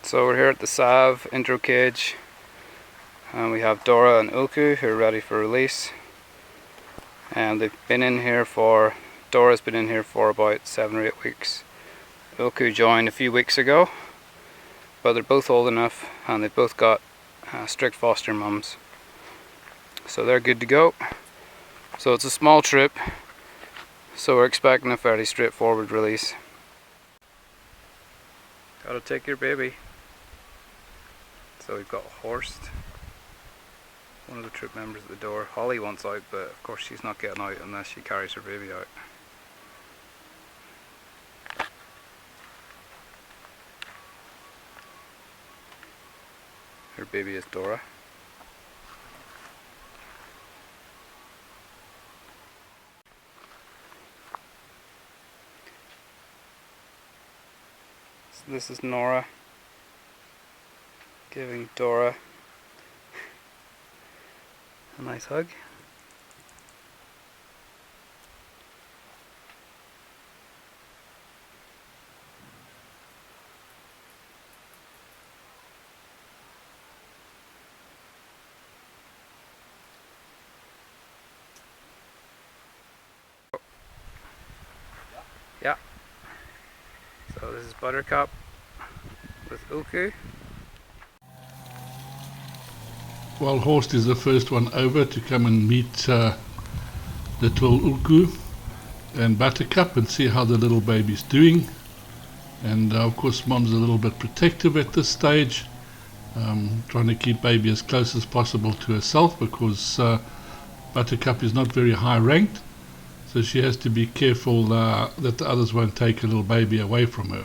So we're here at the SAAV intro cage, and we have Dora and Ulku who are ready for release. And they've been in here Dora's been in here for about 7 or 8 weeks. Ulku joined a few weeks ago, but they're both old enough and they've both got strict foster mums. So they're good to go. So it's a small trip, so we're expecting a fairly straightforward release. Gotta take your baby. So we've got Horst, one of the troop members at the door. Holly wants out, but of course she's not getting out unless she carries her baby out. Her baby is Dora. So this is Nora giving Dora a nice hug. Yeah. So this is Buttercup with Ulku. Well, Horst is the first one over to come and meet little Ulku and Buttercup and see how the little baby's doing. And of course mom's a little bit protective at this stage, trying to keep baby as close as possible to herself because Buttercup is not very high ranked, so she has to be careful that the others won't take a little baby away from her.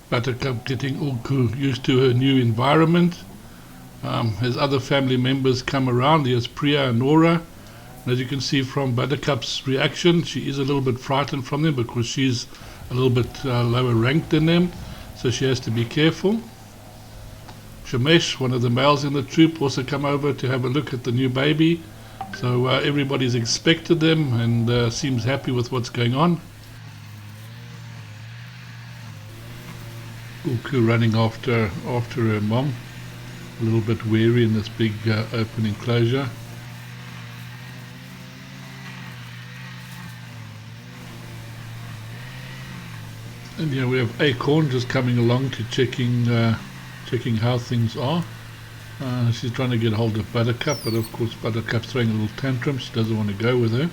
Buttercup getting Ulku used to her new environment. As other family members come around, here's Priya and Nora. And as you can see from Buttercup's reaction, she is a little bit frightened from them because she's a little bit lower ranked than them, so she has to be careful. Shamesh, one of the males in the troop, also come over to have a look at the new baby. So everybody's expected them and seems happy with what's going on. Ulku running after her mom, a little bit wary in this big open enclosure. And here we have Acorn just coming along to checking how things are. She's trying to get hold of Buttercup, but of course Buttercup's throwing a little tantrum. She doesn't want to go with her.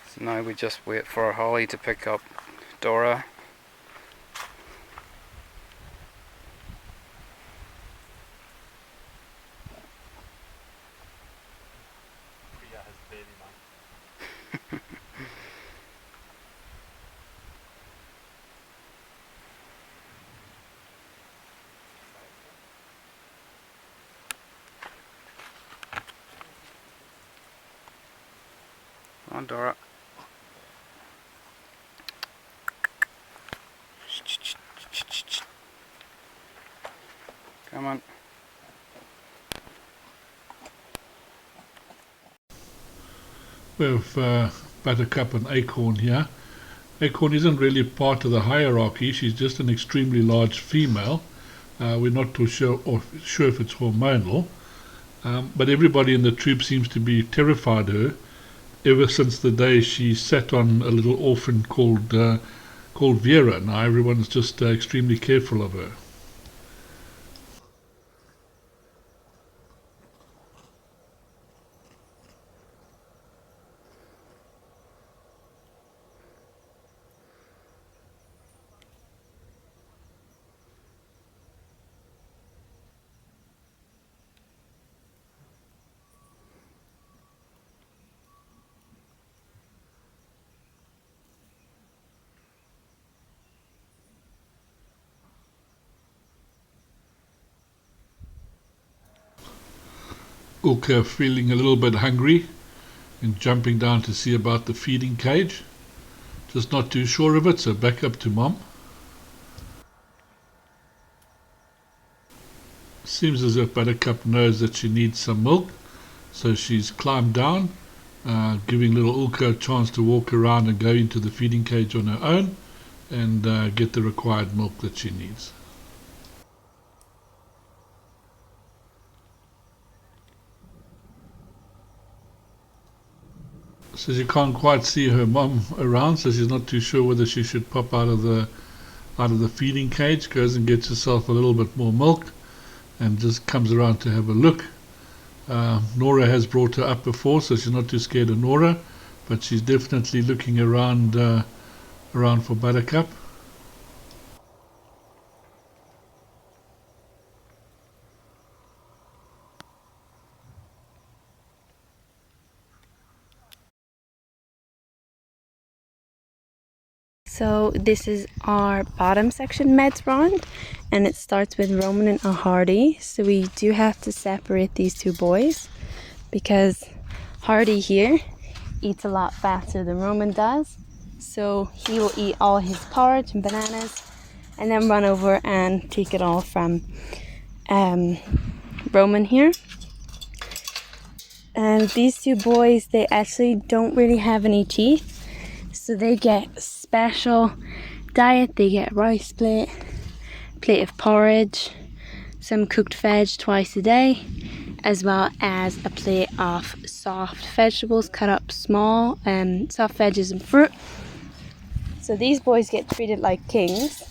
So now we just wait for Holly to pick up Dora. Come on, Dora. Come on. We have Buttercup and Acorn here. Acorn isn't really part of the hierarchy. She's just an extremely large female. We're not too sure if it's hormonal, but everybody in the troop seems to be terrified of her ever since the day she sat on a little orphan called Vera. Now everyone's just extremely careful of her. Ulku feeling a little bit hungry, and jumping down to see about the feeding cage. Just not too sure of it, so back up to Mom. Seems as if Buttercup knows that she needs some milk, so she's climbed down, giving little Ulku a chance to walk around and go into the feeding cage on her own and get the required milk that she needs. So you can't quite see her mom around, so she's not too sure whether she should pop out of the feeding cage. Goes and gets herself a little bit more milk and just comes around to have a look. Nora has brought her up before, so she's not too scared of Nora, but she's definitely looking around for Buttercup. So this is our bottom section meds round, and it starts with Roman and Hardy. So we do have to separate these two boys because Hardy here eats a lot faster than Roman does. So he will eat all his porridge and bananas and then run over and take it all from Roman here. And these two boys, they actually don't really have any teeth. So they get special diet. They get rice plate of porridge, some cooked veg twice a day, as well as a plate of soft vegetables cut up small, soft veggies and fruit. So these boys get treated like kings.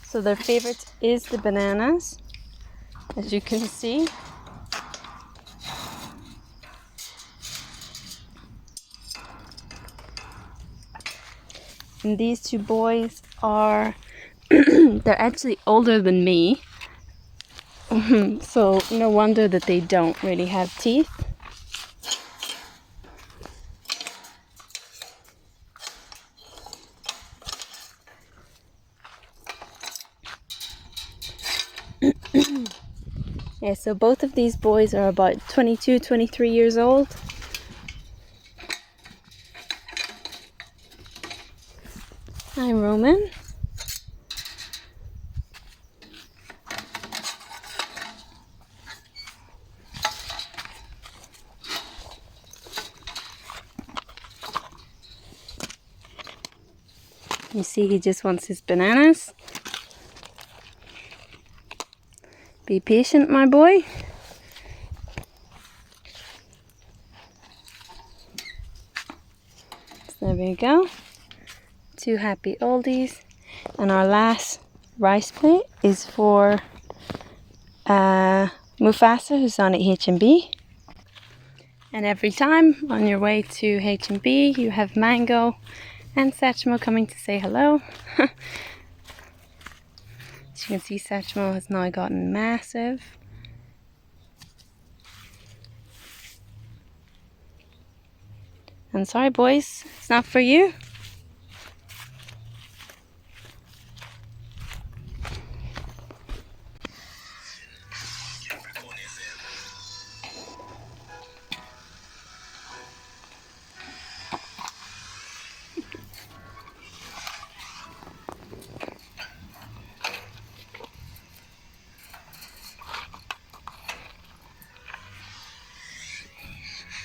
So their favorite is the bananas, as you can see. And these two boys are, they're actually older than me. So no wonder that they don't really have teeth. Yeah, so both of these boys are about 22, 23 years old. Hi, Roman. You see, he just wants his bananas. Be patient, my boy. So there we go. Two happy oldies. And our last rice plate is for Mufasa, who's on at H&B. And every time on your way to H&B, you have Mango and Satchmo coming to say hello. As you can see, Satchmo has now gotten massive. And sorry boys, it's not for you.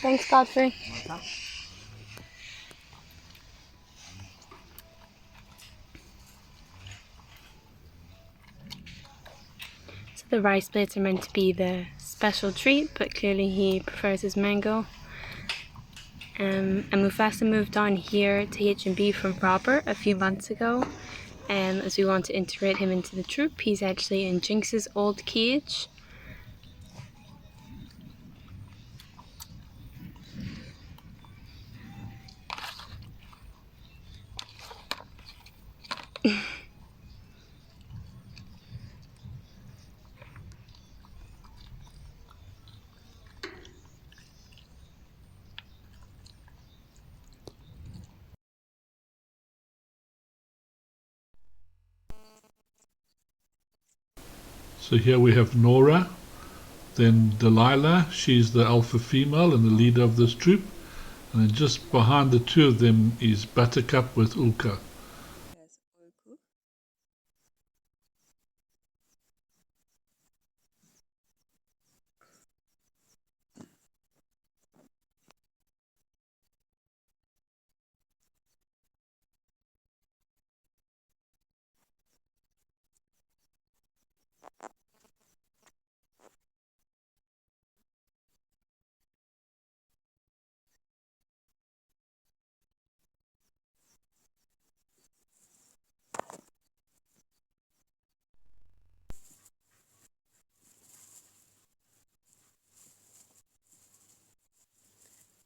Thanks, Godfrey. So the rice plates are meant to be the special treat, but clearly he prefers his mango. And Mufasa moved on here to H&B from Robert a few months ago. As we want to integrate him into the troop, he's actually in Jinx's old cage. So here we have Nora, then Delilah, she's the alpha female and the leader of this troop. And then just behind the two of them is Buttercup with Ulka. Yes, Ulku.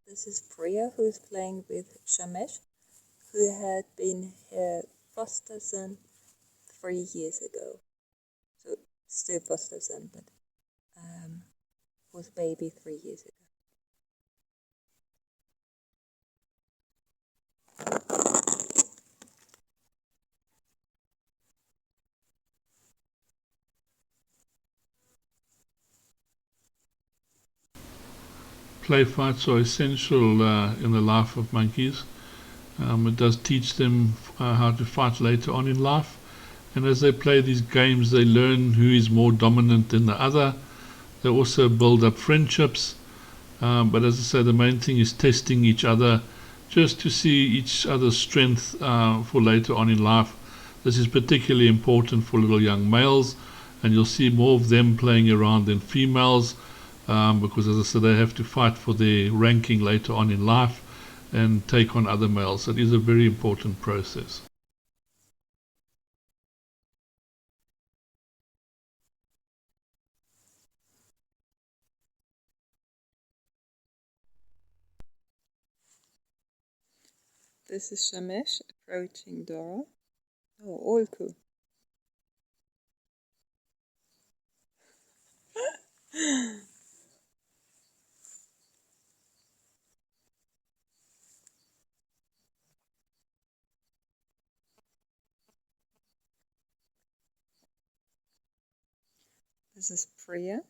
This is Priya, who's playing with Shamesh, who had been her foster son 3 years ago. So still foster son, but was baby 3 years ago. Play fights are essential in the life of monkeys. It does teach them how to fight later on in life. And as they play these games, they learn who is more dominant than the other. They also build up friendships. But as I say, the main thing is testing each other just to see each other's strength for later on in life. This is particularly important for little young males, and you'll see more of them playing around than females because, as I said, they have to fight for their ranking later on in life and take on other males. It is a very important process. This is Shamesh approaching Dora. Oh, Ulku. This is Priya.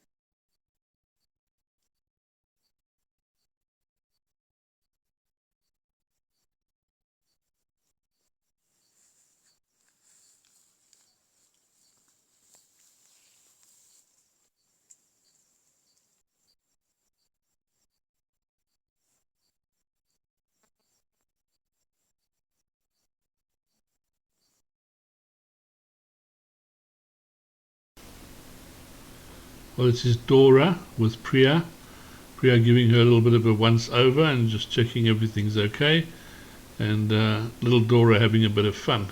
Well, this is Dora with Priya. Priya giving her a little bit of a once over and just checking everything's okay. And little Dora having a bit of fun.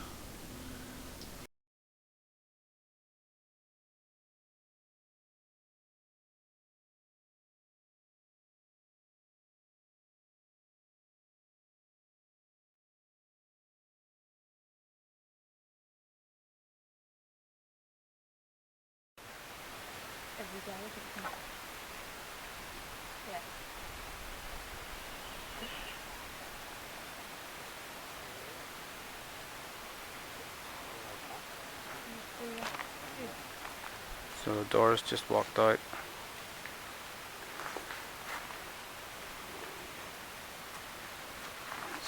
So Doris just walked out.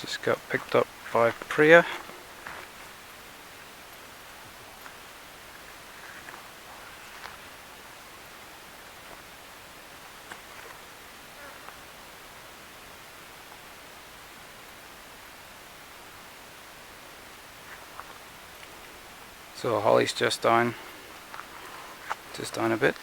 Just got picked up by Priya. So Holly's just down a bit.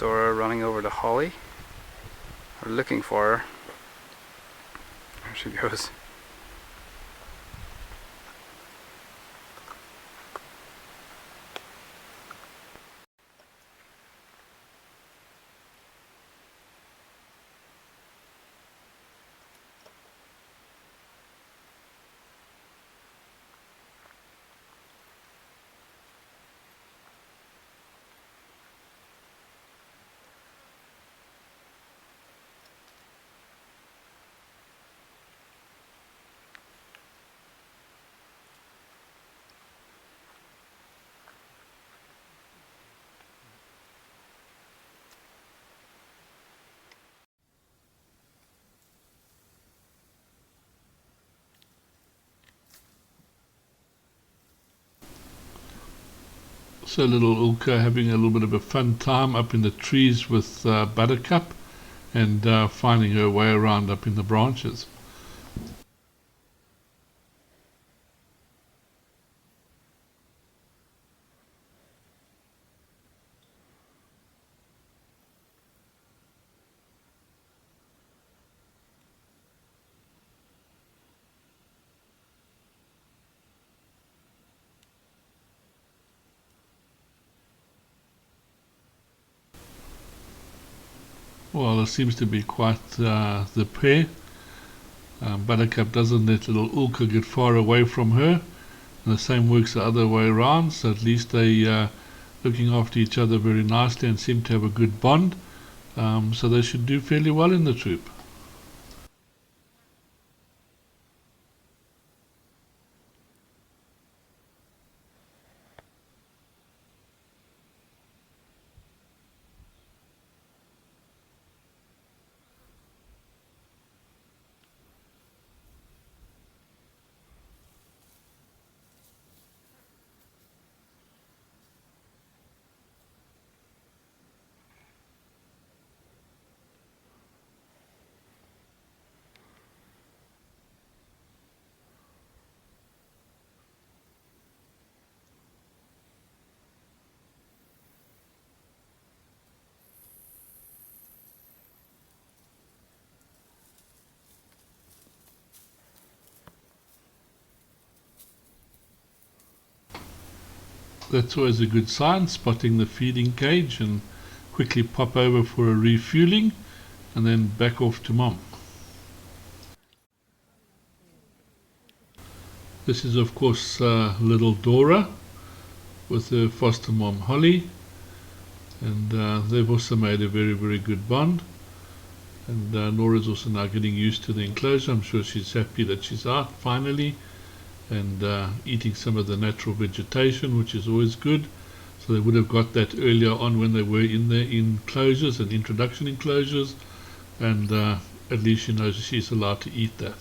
Dora running over to Holly. We're looking for her. There she goes. So little Ulka having a little bit of a fun time up in the trees with Buttercup and finding her way around up in the branches. Well, it seems to be quite the pair. Buttercup doesn't let little Ulka get far away from her, and the same works the other way around, so at least they looking after each other very nicely and seem to have a good bond, so they should do fairly well in the troop. That's always a good sign, spotting the feeding cage and quickly pop over for a refueling and then back off to mom. This is of course little Dora with her foster mom Holly, and they've also made a very good bond, and Nora's also now getting used to the enclosure. I'm sure she's happy that she's out finally and eating some of the natural vegetation, which is always good. So they would have got that earlier on when they were in the enclosures and introduction enclosures, and at least she knows she's allowed to eat that.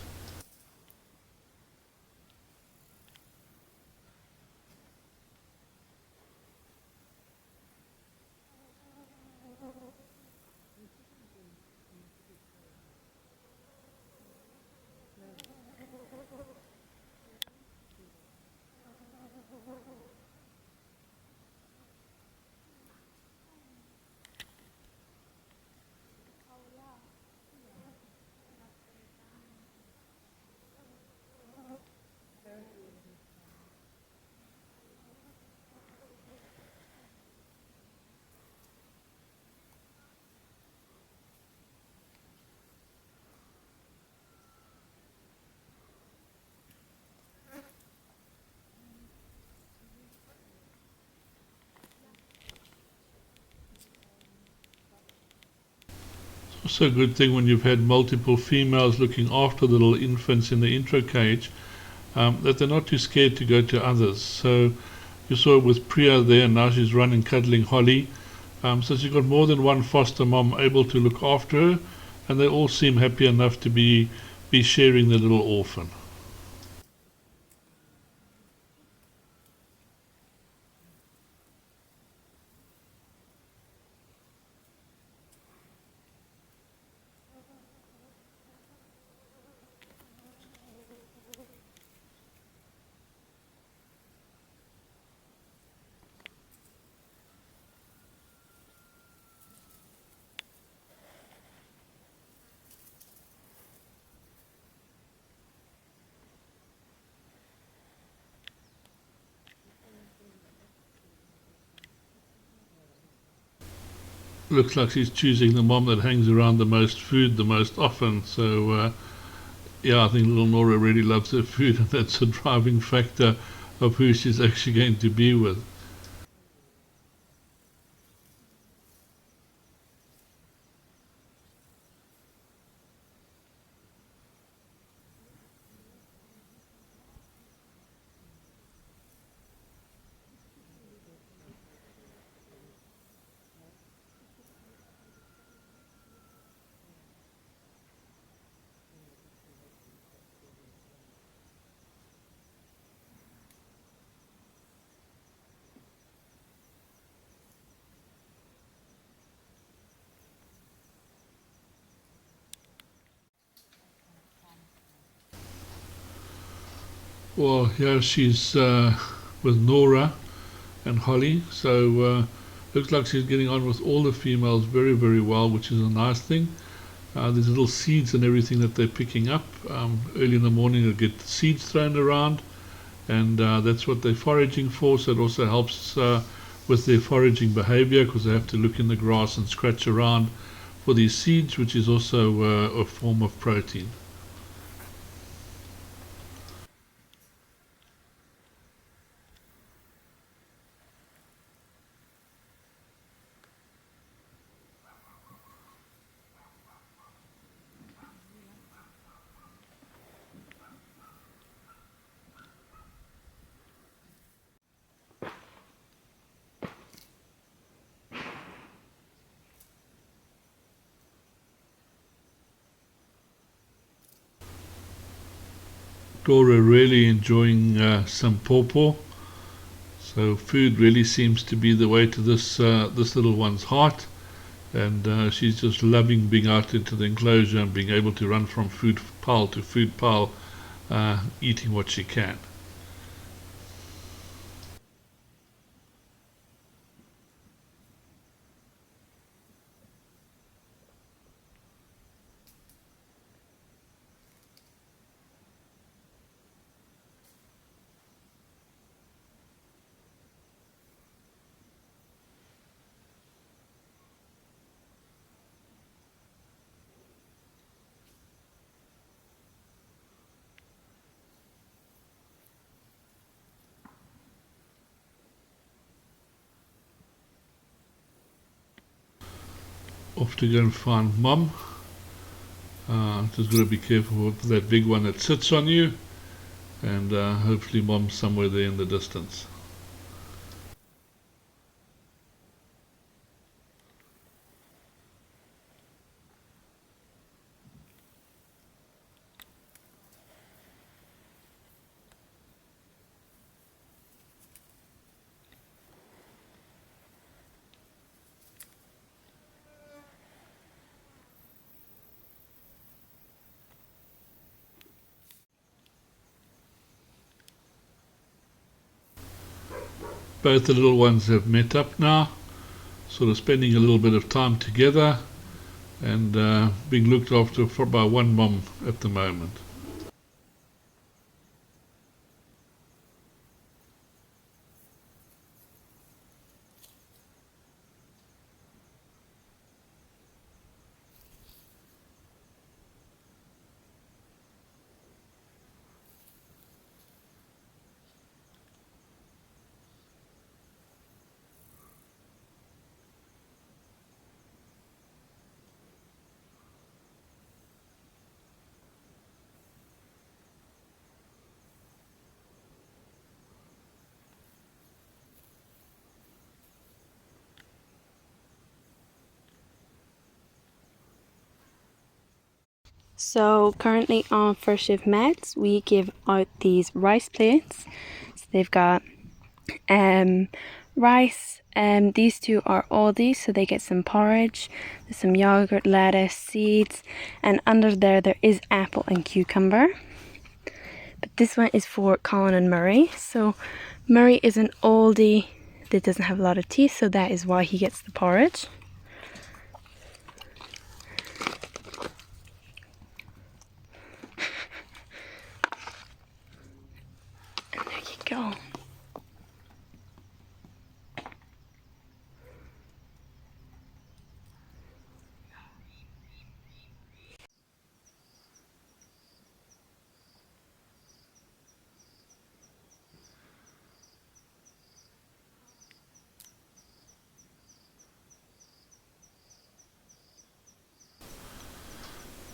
Also a good thing when you've had multiple females looking after the little infants in the intro cage, that they're not too scared to go to others. So you saw it with Priya there, and now she's running cuddling Holly. So she's got more than one foster mom able to look after her, and they all seem happy enough to be sharing the little orphan. looks like she's choosing the mom that hangs around the most food the most often. So yeah, I think little Nora really loves her food, and that's a driving factor of who she's actually going to be with. Well, here she's with Nora and Holly, so looks like she's getting on with all the females very, very well, which is a nice thing. There's little seeds and everything that they're picking up. Early in the morning they'll get seeds thrown around, and that's what they're foraging for, so it also helps with their foraging behavior, because they have to look in the grass and scratch around for these seeds, which is also a form of protein. Dora really enjoying some pawpaw. So food really seems to be the way to this little one's heart, and she's just loving being out into the enclosure and being able to run from food pile to food pile, eating what she can. Off to go and find Mum. Just got to be careful with that big one that sits on you, and hopefully Mum's somewhere there in the distance. Both the little ones have met up now, sort of spending a little bit of time together, and being looked after by one mum at the moment. So currently on First Shift Meds, we give out these rice plates. So they've got rice, these two are Aldi, so they get some porridge, there's some yogurt, lettuce, seeds, and under there is apple and cucumber. But this one is for Colin and Murray. So Murray is an oldie that doesn't have a lot of teeth, so that is why he gets the porridge. And there you go.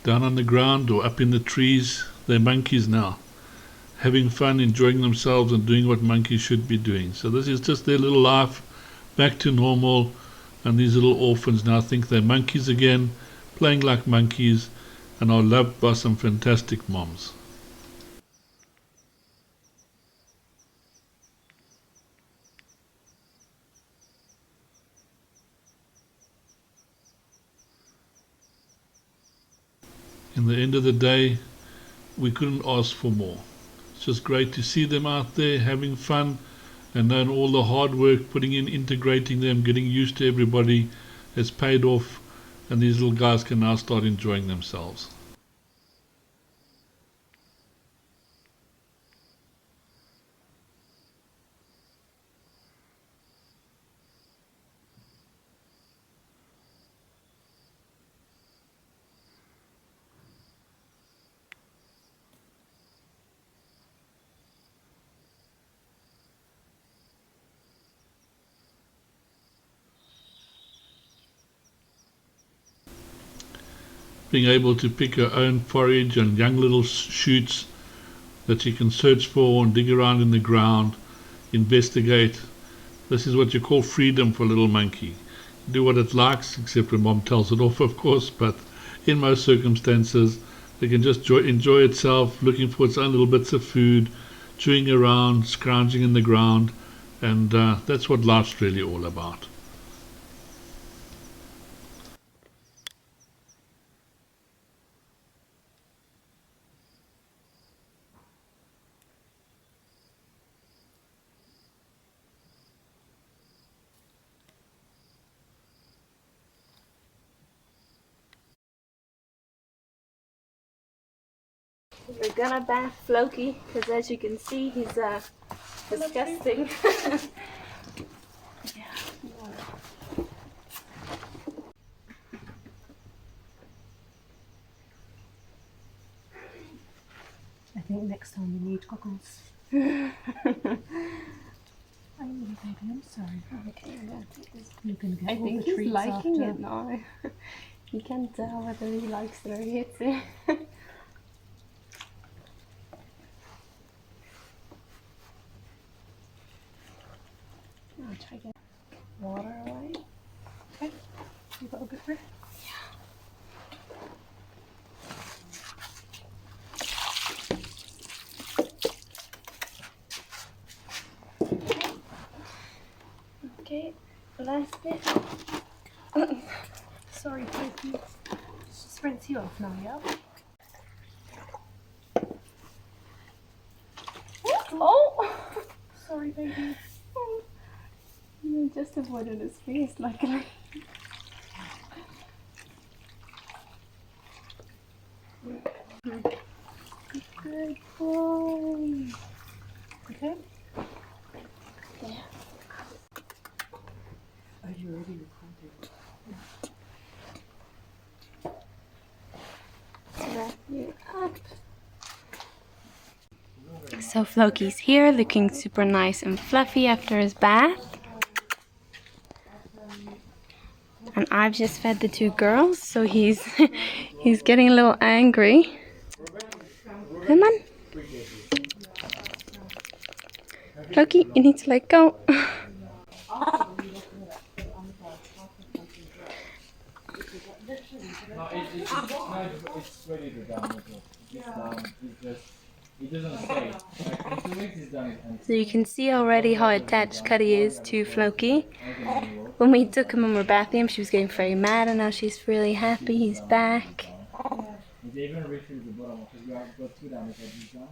down on the ground or up in the trees. They're monkeys now, having fun, enjoying themselves and doing what monkeys should be doing. So this is just their little life back to normal, and these little orphans now think they're monkeys again, playing like monkeys, and are loved by some fantastic moms. In the end of the day, we couldn't ask for more. It's just great to see them out there having fun, and knowing all the hard work putting in, integrating them, getting used to everybody has paid off, and these little guys can now start enjoying themselves. Being able to pick her own forage and young little shoots that she can search for and dig around in the ground, investigate. This is what you call freedom for a little monkey. Do what it likes, except when mom tells it off, of course, but in most circumstances it can just enjoy itself, looking for its own little bits of food, chewing around, scrounging in the ground, and that's what life's really all about. We're gonna bath Floki because, as you can see, he's disgusting. Yeah. I think next time you need goggles. I'm sorry. Okay, I'm gonna take this. You can get I all think the he's treats liking after. it now. You can't tell whether he likes it or hates it. I'll try to get water away. Okay, you got a bit there? Okay, last bit. Sorry, Floki. Just rinse you off now, yeah? Oh! Sorry, baby. You just avoided his face, luckily. Good boy. Okay? Yeah. Are you already recording? Wrap you up. So Floki's here, looking super nice and fluffy after his bath. And I've just fed the two girls, so he's he's getting a little angry. Come on. Floki, you need to let go. It's ready to down. It's down. It's just, it doesn't stay. Like in 2 weeks it's done. So you can see already how attached Cuddy is to Floki. When we took him and were bathing him, she was getting very mad, and now she's really happy he's back. They even refilled the bottom because we have got 2 down. If it's done,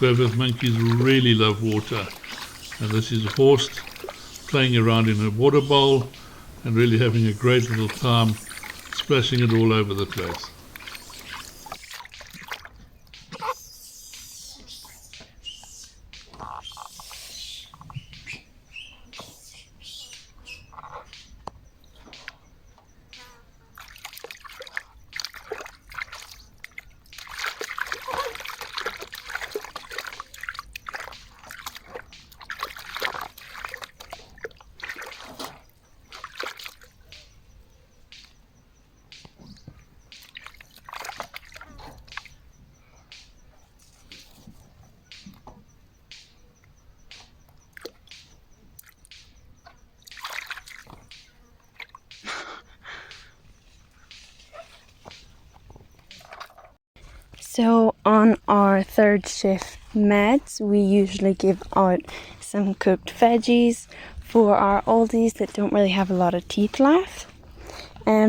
Vervet monkeys really love water, and this is Horst playing around in a water bowl and really having a great little time, splashing it all over the place. So on our third shift meds, we usually give out some cooked veggies for our oldies that don't really have a lot of teeth left.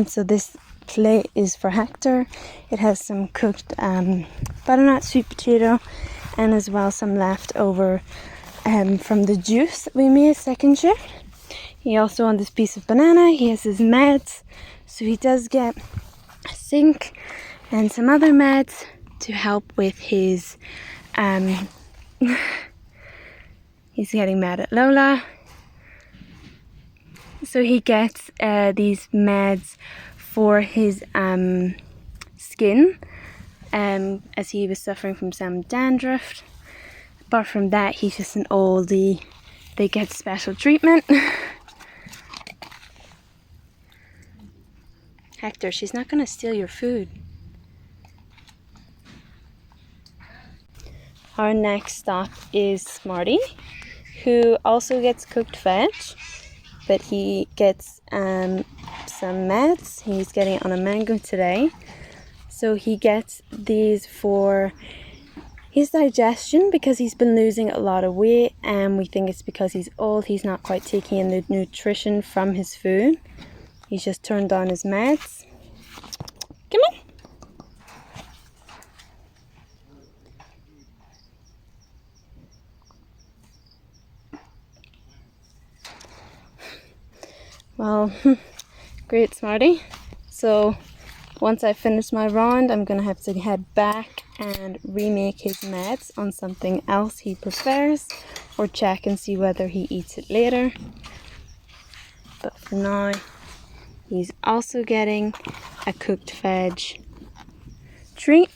So this plate is for Hector. It has some cooked butternut sweet potato and as well some leftover from the juice that we made second shift. He also on this piece of banana, he has his meds. So he does get a zinc and some other meds to help with his he's getting mad at Lola. So he gets these meds for his skin as he was suffering from some dandruff. Apart from that, he's just an oldie. They get special treatment. Hector, she's not going to steal your food. Our next stop is Smarty, who also gets cooked veg, but he gets some meds. He's getting it on a mango today. So he gets these for his digestion because he's been losing a lot of weight, and we think it's because he's old. He's not quite taking in the nutrition from his food. He's just turned on his meds. Come on. Well, great, Smarty. So once I finish my round, I'm gonna have to head back and remake his meds on something else he prefers, or check and see whether he eats it later. But for now, he's also getting a cooked veg treat.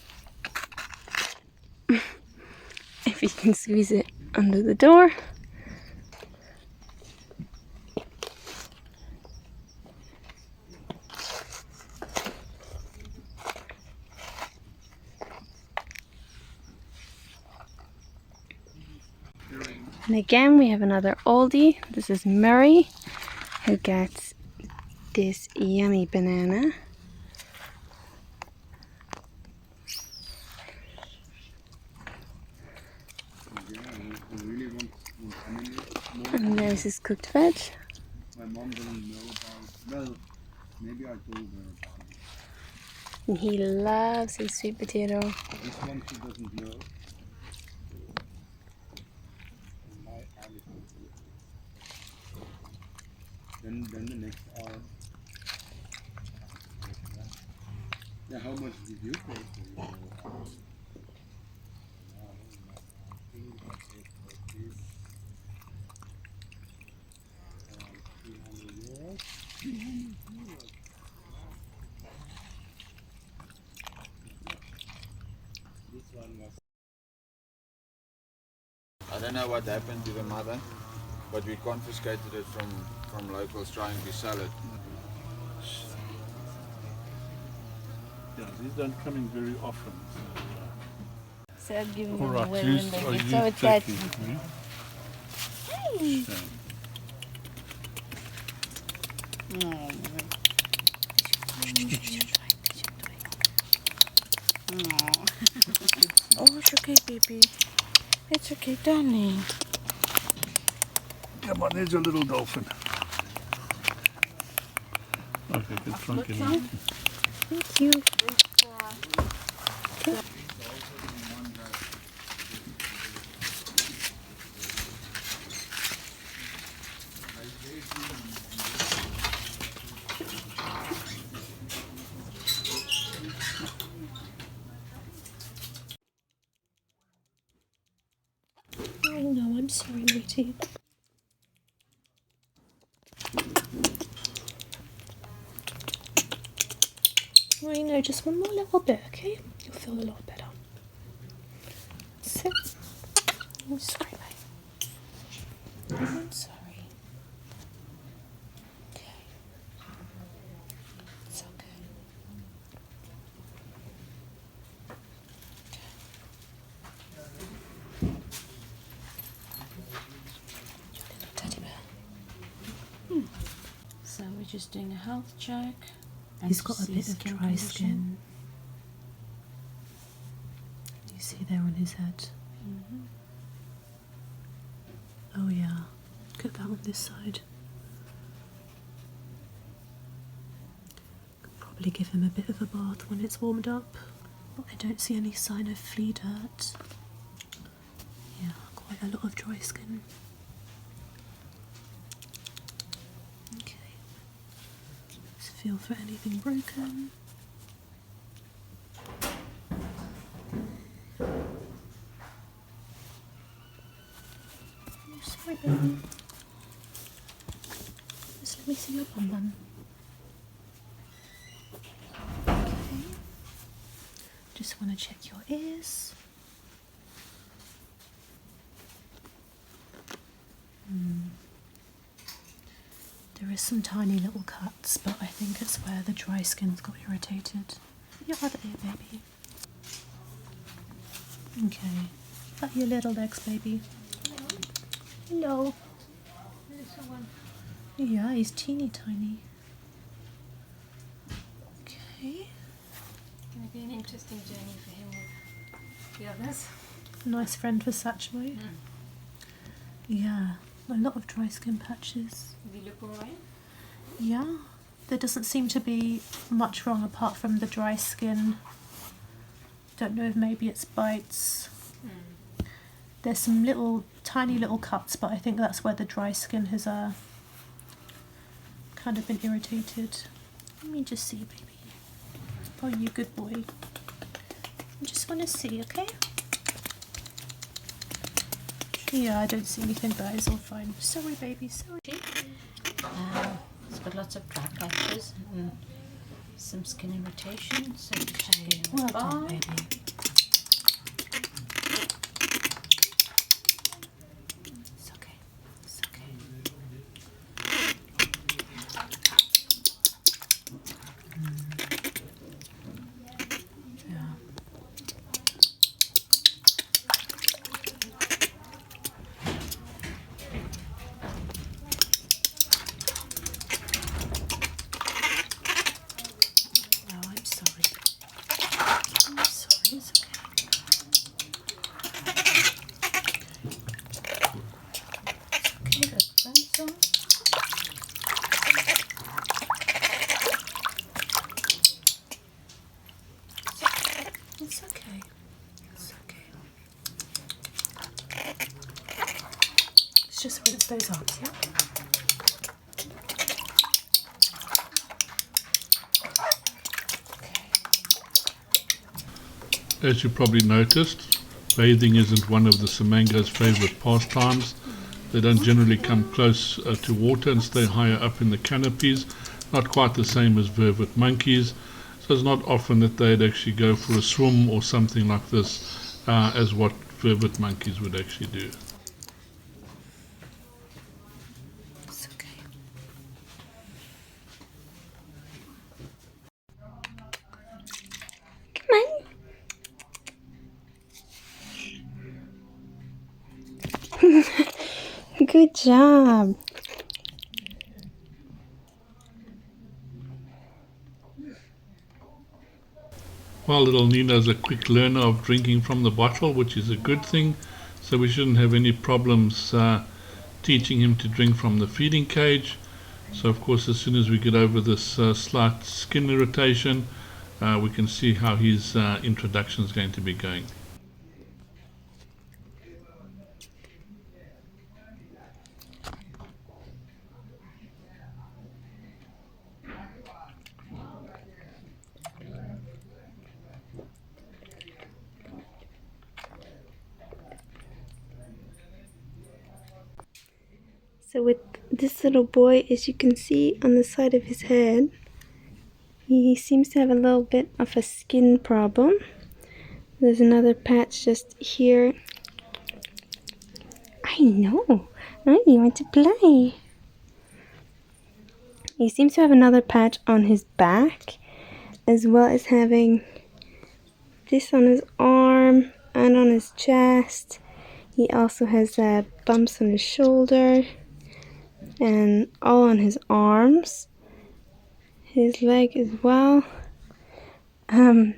If you can squeeze it under the door. And again, we have another oldie. This is Murray, who gets this yummy banana. And there's his cooked veg. My mom doesn't know about, well, maybe I told her about it. And he loves his sweet potato. This one she doesn't know. Then the next arm. Yeah, how much did you pay for your arm? I don't know what happened to the mother, but we confiscated it from locals trying to sell it. Yeah, these don't come in very often. So I'm giving All him right, away you, when they are get you so excited. taking, Hey! So, Oh, it's okay, baby. It's okay, darling. come on, there's a little dolphin. Okay, good trunk in. Thank you. Oh no, I'm sorry, Lottie. Oh, you know, just one more little bit, okay? You'll feel a lot better. Sit. I'm sorry, mate. I'm sorry. Okay. It's okay. Your little teddy bear. So we're just doing a health check. He's got a bit of dry skin. See there on his head. Oh yeah, get that on this side. Could probably give him a bit of a bath when it's warmed up, but I don't see any sign of flea dirt. Yeah, quite a lot of dry skin. Okay, let's feel for anything broken. Sorry, baby. Just let me see your bum bum. Okay. Just want to check your ears. There is some tiny little cuts, but I think it's where the dry skin's got irritated. Your other ear, baby. Okay. But your little legs, baby. Hello. Yeah, he's teeny tiny. Okay. Going to be an interesting journey for him with the others. Nice friend for Satchmo. Yeah, a lot of dry skin patches. Does he look alright? Yeah, there doesn't seem to be much wrong apart from the dry skin. Don't know if maybe it's bites. There's some tiny little cuts, but I think that's where the dry skin has kind of been irritated. Let me just see, baby. Oh, you good boy. I just want to see, okay? Yeah, I don't see anything, but it's all fine. Sorry, baby, sorry. It's got lots of dry patches and some skin irritation, so just check it. Well done, baby. It's okay. It's okay. Yeah. Oh, I'm sorry. I'm sorry, it's okay. Okay, got cleanse on. It's okay. It's okay. Let's just rinse those arms, yeah? As you probably noticed, bathing isn't one of the samango's favourite pastimes. They don't generally come close to water and stay higher up in the canopies, not quite the same as vervet monkeys. So it's not often that they'd actually go for a swim or something like this as what vervet monkeys would actually do. It's okay. Come on. Good job. Well, little Nina's a quick learner of drinking from the bottle, which is a good thing. So we shouldn't have any problems teaching him to drink from the feeding cage. So of course, as soon as we get over this slight skin irritation, we can see how his introduction is going to be going. So with this little boy, as you can see on the side of his head, he seems to have a little bit of a skin problem. There's another patch just here. I know. Oh, you want to play. He seems to have another patch on his back, as well as having this on his arm and on his chest. He also has bumps on his shoulder and all on his arms, his leg as well. I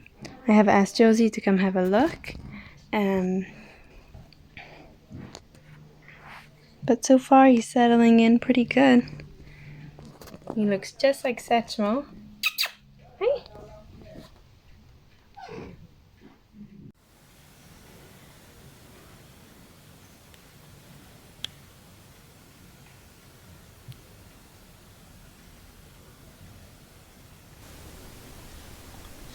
have asked Josie to come have a look, But so far he's settling in pretty good. He looks just like Satchmo. Hey.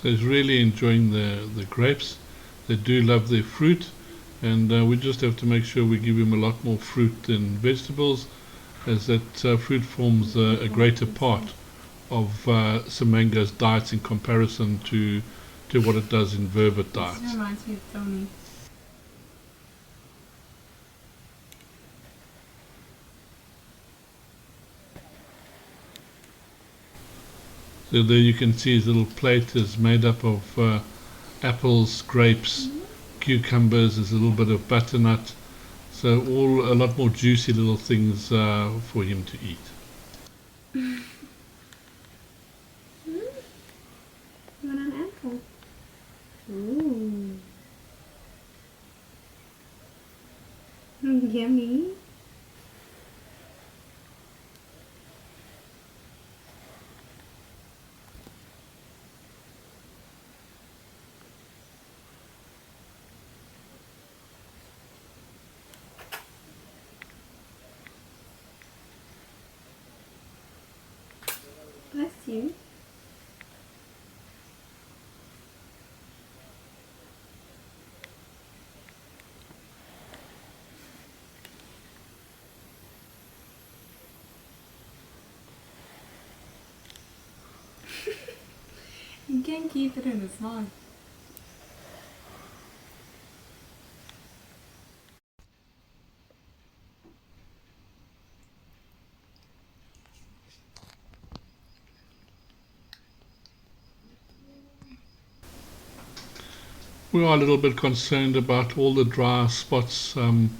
So he's really enjoying the grapes. They do love their fruit, and we just have to make sure we give him a lot more fruit than vegetables, as that fruit forms a greater part of samango's diets in comparison to what it does in vervet diets. This reminds me of Tony. So there you can see his little plate is made up of apples, grapes, cucumbers, there's a little bit of butternut, so all a lot more juicy little things for him to eat. You want an apple? Ooh. Yummy. Bless you. You can't keep it in his mouth. We are a little bit concerned about all the dry spots on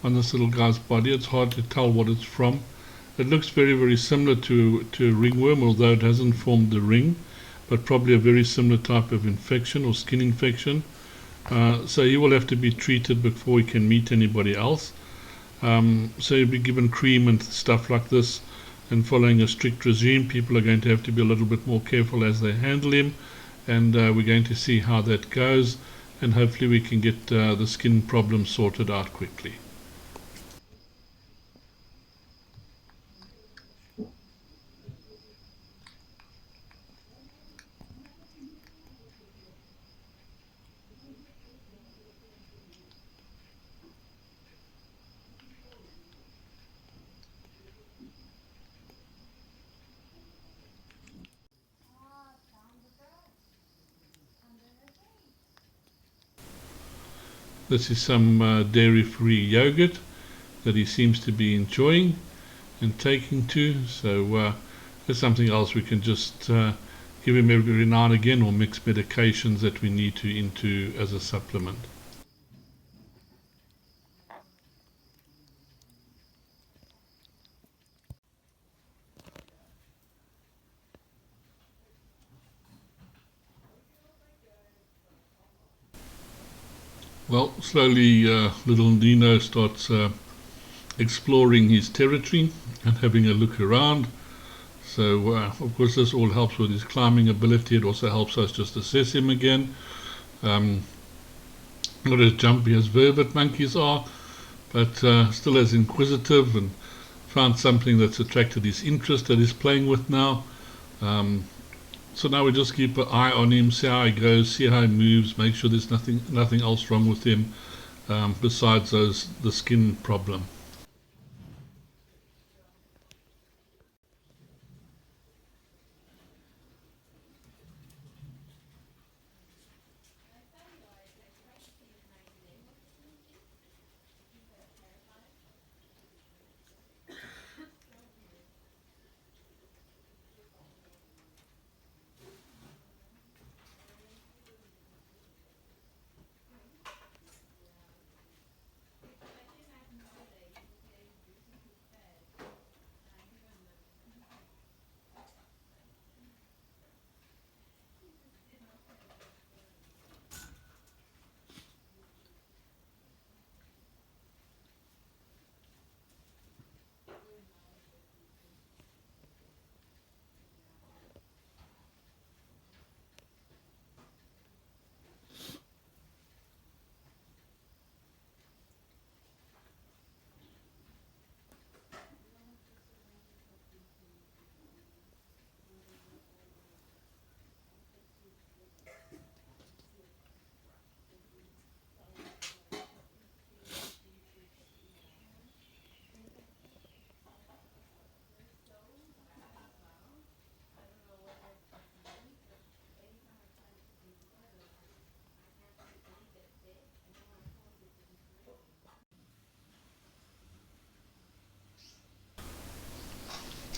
this little guy's body. It's hard to tell what it's from. It looks very, very similar to a ringworm, although it hasn't formed the ring, but probably a very similar type of infection or skin infection. So he will have to be treated before he can meet anybody else. So he'll be given cream and stuff like this, and following a strict regime. People are going to have to be a little bit more careful as they handle him, and we're going to see how that goes, and hopefully we can get the skin problem sorted out quickly. This is some dairy-free yogurt that he seems to be enjoying and taking to, so there's something else we can just give him every now and again, or mix medications that we need to into as a supplement. Well, slowly little Nino starts exploring his territory and having a look around. So of course this all helps with his climbing ability. It also helps us just assess him again. Not as jumpy as vervet monkeys are, but still as inquisitive, and found something that's attracted his interest that he's playing with now. So now we just keep an eye on him, see how he goes, see how he moves, make sure there's nothing else wrong with him besides the skin problem.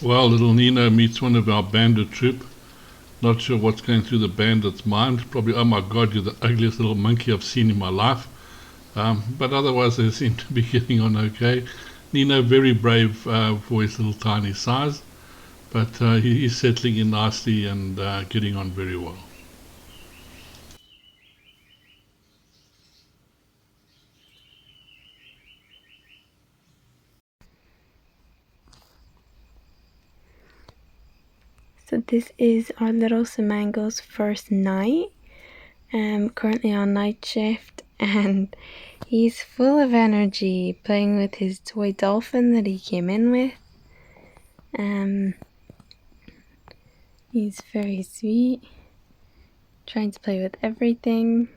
Well, little Nino meets one of our bandit troop. Not sure what's going through the bandit's mind. Probably, oh my God, you're the ugliest little monkey I've seen in my life. But otherwise they seem to be getting on okay. Nino, very brave for his little tiny size, but he's settling in nicely and getting on very well. So this is our little samango's first night. Currently on night shift, and he's full of energy, playing with his toy dolphin that he came in with. He's very sweet, trying to play with everything.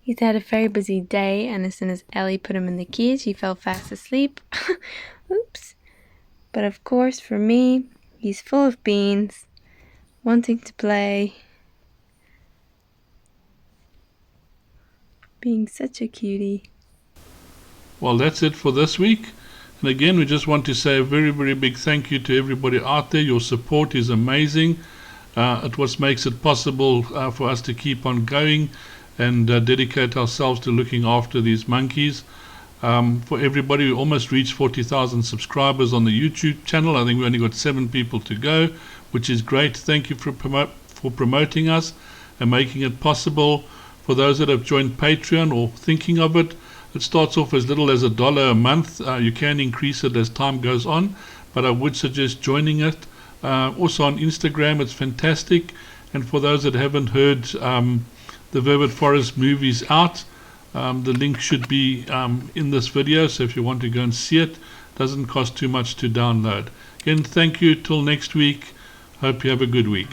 He's had a very busy day, and as soon as Ellie put him in the cage, he fell fast asleep. Oops. But of course, for me, he's full of beans, wanting to play, being such a cutie. Well, that's it for this week. And again, we just want to say a very, very big thank you to everybody out there. Your support is amazing. It what makes it possible for us to keep on going and dedicate ourselves to looking after these monkeys. For everybody, we almost reached 40,000 subscribers on the YouTube channel. I think we only got 7 people to go, which is great. Thank you for promoting us and making it possible. For those that have joined Patreon or thinking of it, it starts off as little as $1 a month. You can increase it as time goes on, but I would suggest joining it. Also on Instagram, it's fantastic. And for those that haven't heard, the Vervet Forest movie's out. The link should be in this video, so if you want to go and see it, doesn't cost too much to download. Again, thank you. Till next week. Hope you have a good week.